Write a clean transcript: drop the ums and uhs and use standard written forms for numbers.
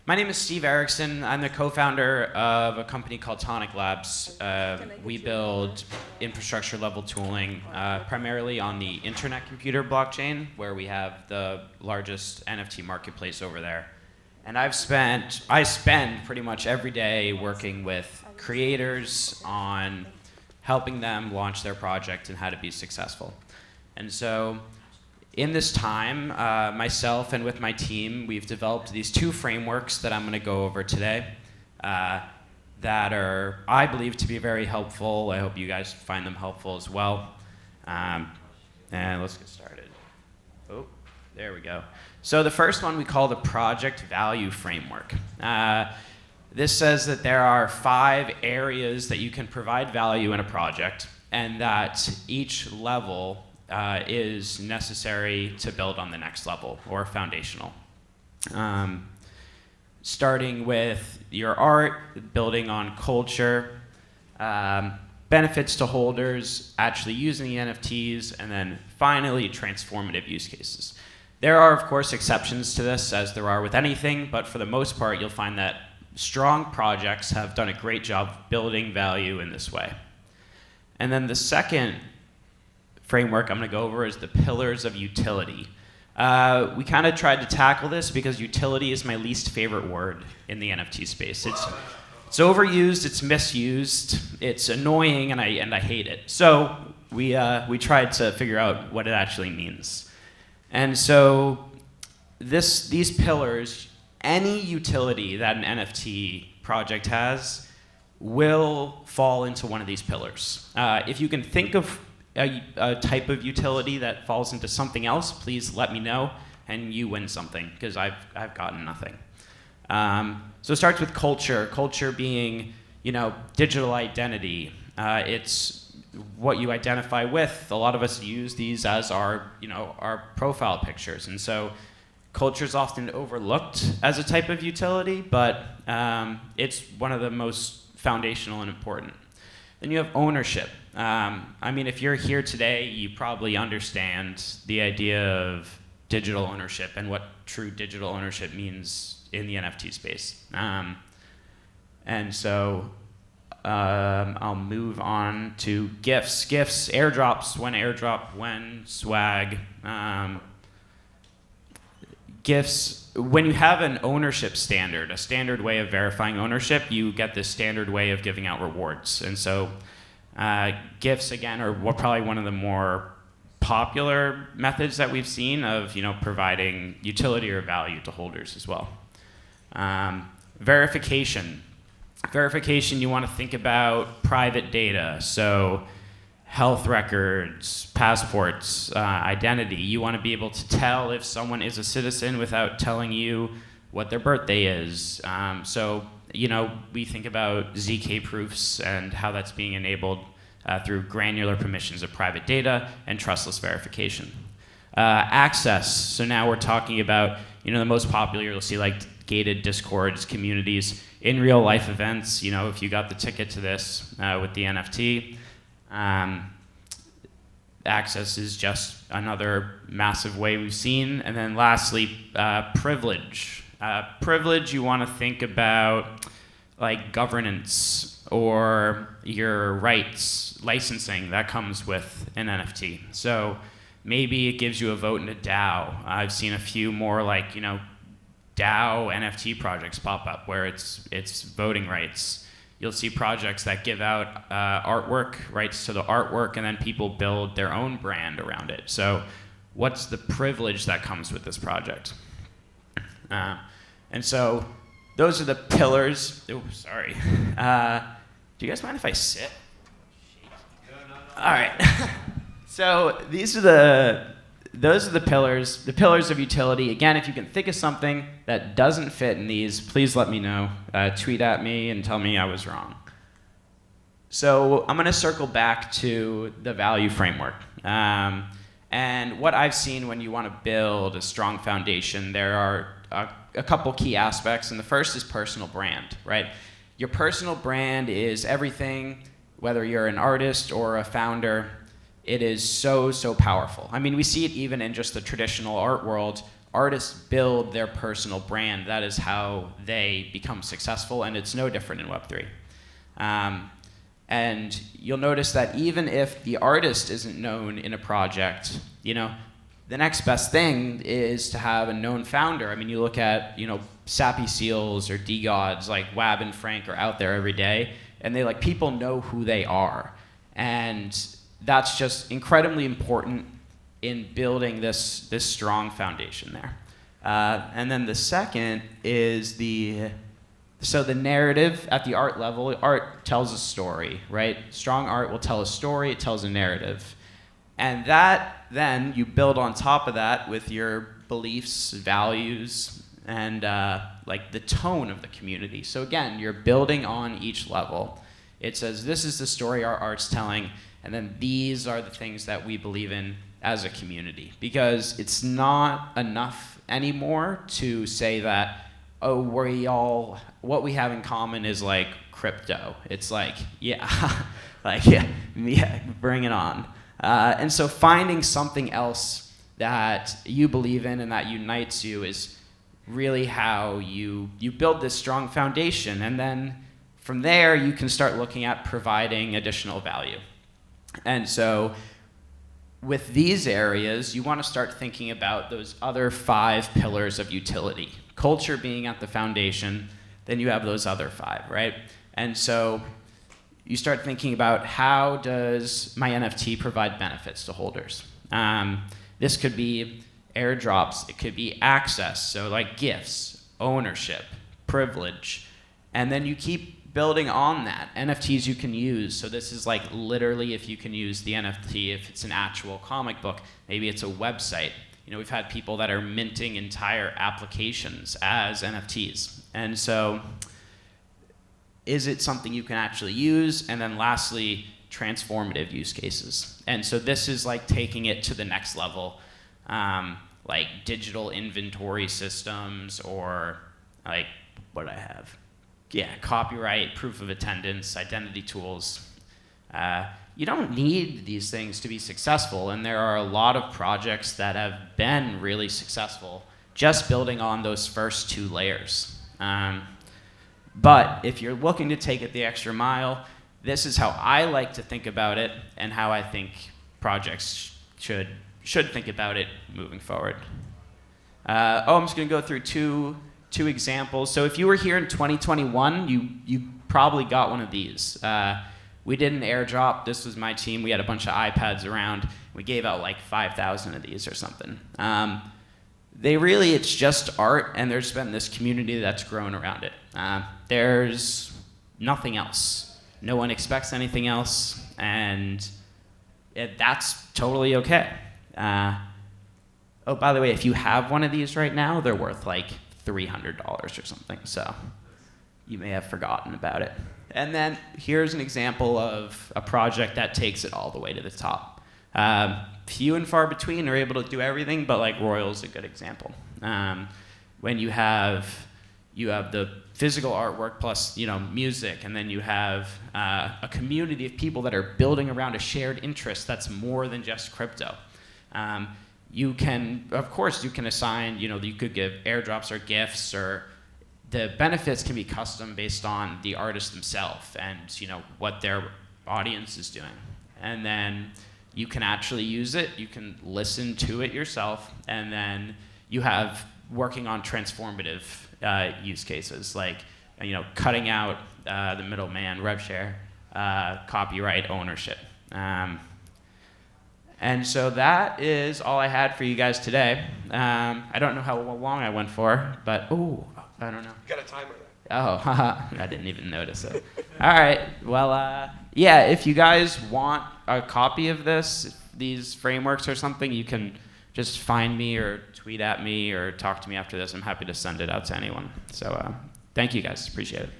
My name is Steve Erickson. I'm the co-founder of a company called Tonic Labs. We build infrastructure level tooling primarily on the internet computer blockchain, where we have the largest NFT marketplace over there. And I spend pretty much every day working with creators on helping them launch their project and how to be successful. And so in this time, myself and with my team, we've developed these two frameworks that I'm going to go over today that are, I believe, to be very helpful. I hope you guys find them helpful as well. And let's get started. Oh, there we go. So the first one we call the project value framework. This says that there are 5 areas that you can provide value in a project, and that each level is necessary to build on the next level, or foundational. Starting with your art, building on culture, benefits to holders, actually using the NFTs, and then finally transformative use cases. There are, of course, exceptions to this, as there are with anything, but for the most part, you'll find that strong projects have done a great job building value in this way. And then the second framework I'm going to go over is the pillars of utility. We kind of tried to tackle this because utility is my least favorite word in the NFT space. It's overused, it's misused, it's annoying, and I hate it. So we tried to figure out what it actually means. And so these pillars, any utility that an NFT project has will fall into one of these pillars. If you can think of a type of utility that falls into something else, please let me know, and you win something, because I've gotten nothing. So it starts with culture. Culture being, digital identity. It's what you identify with. A lot of us use these as our profile pictures, and so culture is often overlooked as a type of utility, but it's one of the most foundational and important. Then you have ownership. If you're here today, you probably understand the idea of digital ownership and what true digital ownership means in the NFT space. And so I'll move on to gifts. Gifts, airdrops, when, swag. Gifts, when you have an ownership standard, a standard way of verifying ownership, you get this standard way of giving out rewards. And so gifts, again, are probably one of the more popular methods that we've seen of providing utility or value to holders as well. Verification. Verification, you want to think about private data. So health records, passports, identity. You want to be able to tell if someone is a citizen without telling you what their birthday is. We think about ZK proofs and how that's being enabled through granular permissions of private data and trustless verification. Access. So now we're talking about, the most popular, you'll see like gated discords, communities, in real life events. If you got the ticket to this with the NFT, access is just another massive way we've seen. And then lastly, privilege. Privilege, you want to think about like governance or your rights, licensing that comes with an NFT. So maybe it gives you a vote in a DAO. I've seen a few more like, DAO NFT projects pop up where it's voting rights. You'll see projects that give out artwork, rights to the artwork, and then people build their own brand around it. So what's the privilege that comes with this project? And so those are the pillars. Oh, sorry. Do you guys mind if I sit? All right. So those are the pillars of utility. Again, if you can think of something that doesn't fit in these, please let me know. Tweet at me and tell me I was wrong. So I'm going to circle back to the value framework. And what I've seen when you want to build a strong foundation, there are a couple key aspects. And the first is personal brand, right? Your personal brand is everything, whether you're an artist or a founder. It is so, so powerful. We see it even in just the traditional art world. artists build their personal brand. That is how they become successful, and it's no different in Web3. And you'll notice that even if the artist isn't known in a project, the next best thing is to have a known founder. I mean, you look at, Sappy Seals or D-Gods, like Wab and Frank are out there every day, and people know who they are. And that's just incredibly important in building this strong foundation there. And then the second is the narrative at the art level. Art tells a story, right? Strong art will tell a story, it tells a narrative. And that, then, you build on top of that with your beliefs, values, and the tone of the community. So again, you're building on each level. It says, this is the story our art's telling, and then these are the things that we believe in as a community. Because it's not enough anymore to say that, oh, what we have in common is crypto. It's yeah, bring it on. And so finding something else that you believe in and that unites you is really how you build this strong foundation. And then from there, you can start looking at providing additional value. And so with these areas, you want to start thinking about those other 5 pillars of utility. Culture being at the foundation, then you have those other 5, right? And so you start thinking about, how does my NFT provide benefits to holders? This could be airdrops, it could be access, so gifts, ownership, privilege, and then you keep building on that. NFTs you can use, so this is literally if you can use the NFT, if it's an actual comic book, maybe it's a website. We've had people that are minting entire applications as NFTs. And so, is it something you can actually use? And then lastly, transformative use cases. And so this is taking it to the next level, digital inventory systems, or what I have. Yeah, copyright, proof of attendance, identity tools. You don't need these things to be successful, and there are a lot of projects that have been really successful just building on those first 2 layers. But if you're looking to take it the extra mile, this is how I like to think about it, and how I think projects should think about it moving forward. I'm just going to go through two examples. So if you were here in 2021, you probably got one of these. We did an airdrop. This was my team. We had a bunch of iPads around. We gave out 5,000 of these or something. It's just art, and there's been this community that's grown around it. There's nothing else. No one expects anything else, and that's totally okay. By the way, if you have one of these right now, they're worth $300 or something, so you may have forgotten about it. And then here's an example of a project that takes it all the way to the top. Few and far between are able to do everything, but Royal's a good example. When you have the physical artwork plus music, and then you have a community of people that are building around a shared interest that's more than just crypto. You can assign, you could give airdrops or gifts, or the benefits can be custom based on the artist themselves and what their audience is doing. And then you can actually use it, you can listen to it yourself, and then you have working on transformative use cases, cutting out the middleman, rev share, copyright ownership. And so that is all I had for you guys today. I don't know how long I went for, but I don't know. You got a timer there. Oh, I didn't even notice it. All right, well, if you guys want a copy of these frameworks or something, you can just find me or tweet at me or talk to me after this. I'm happy to send it out to anyone. So thank you guys, appreciate it.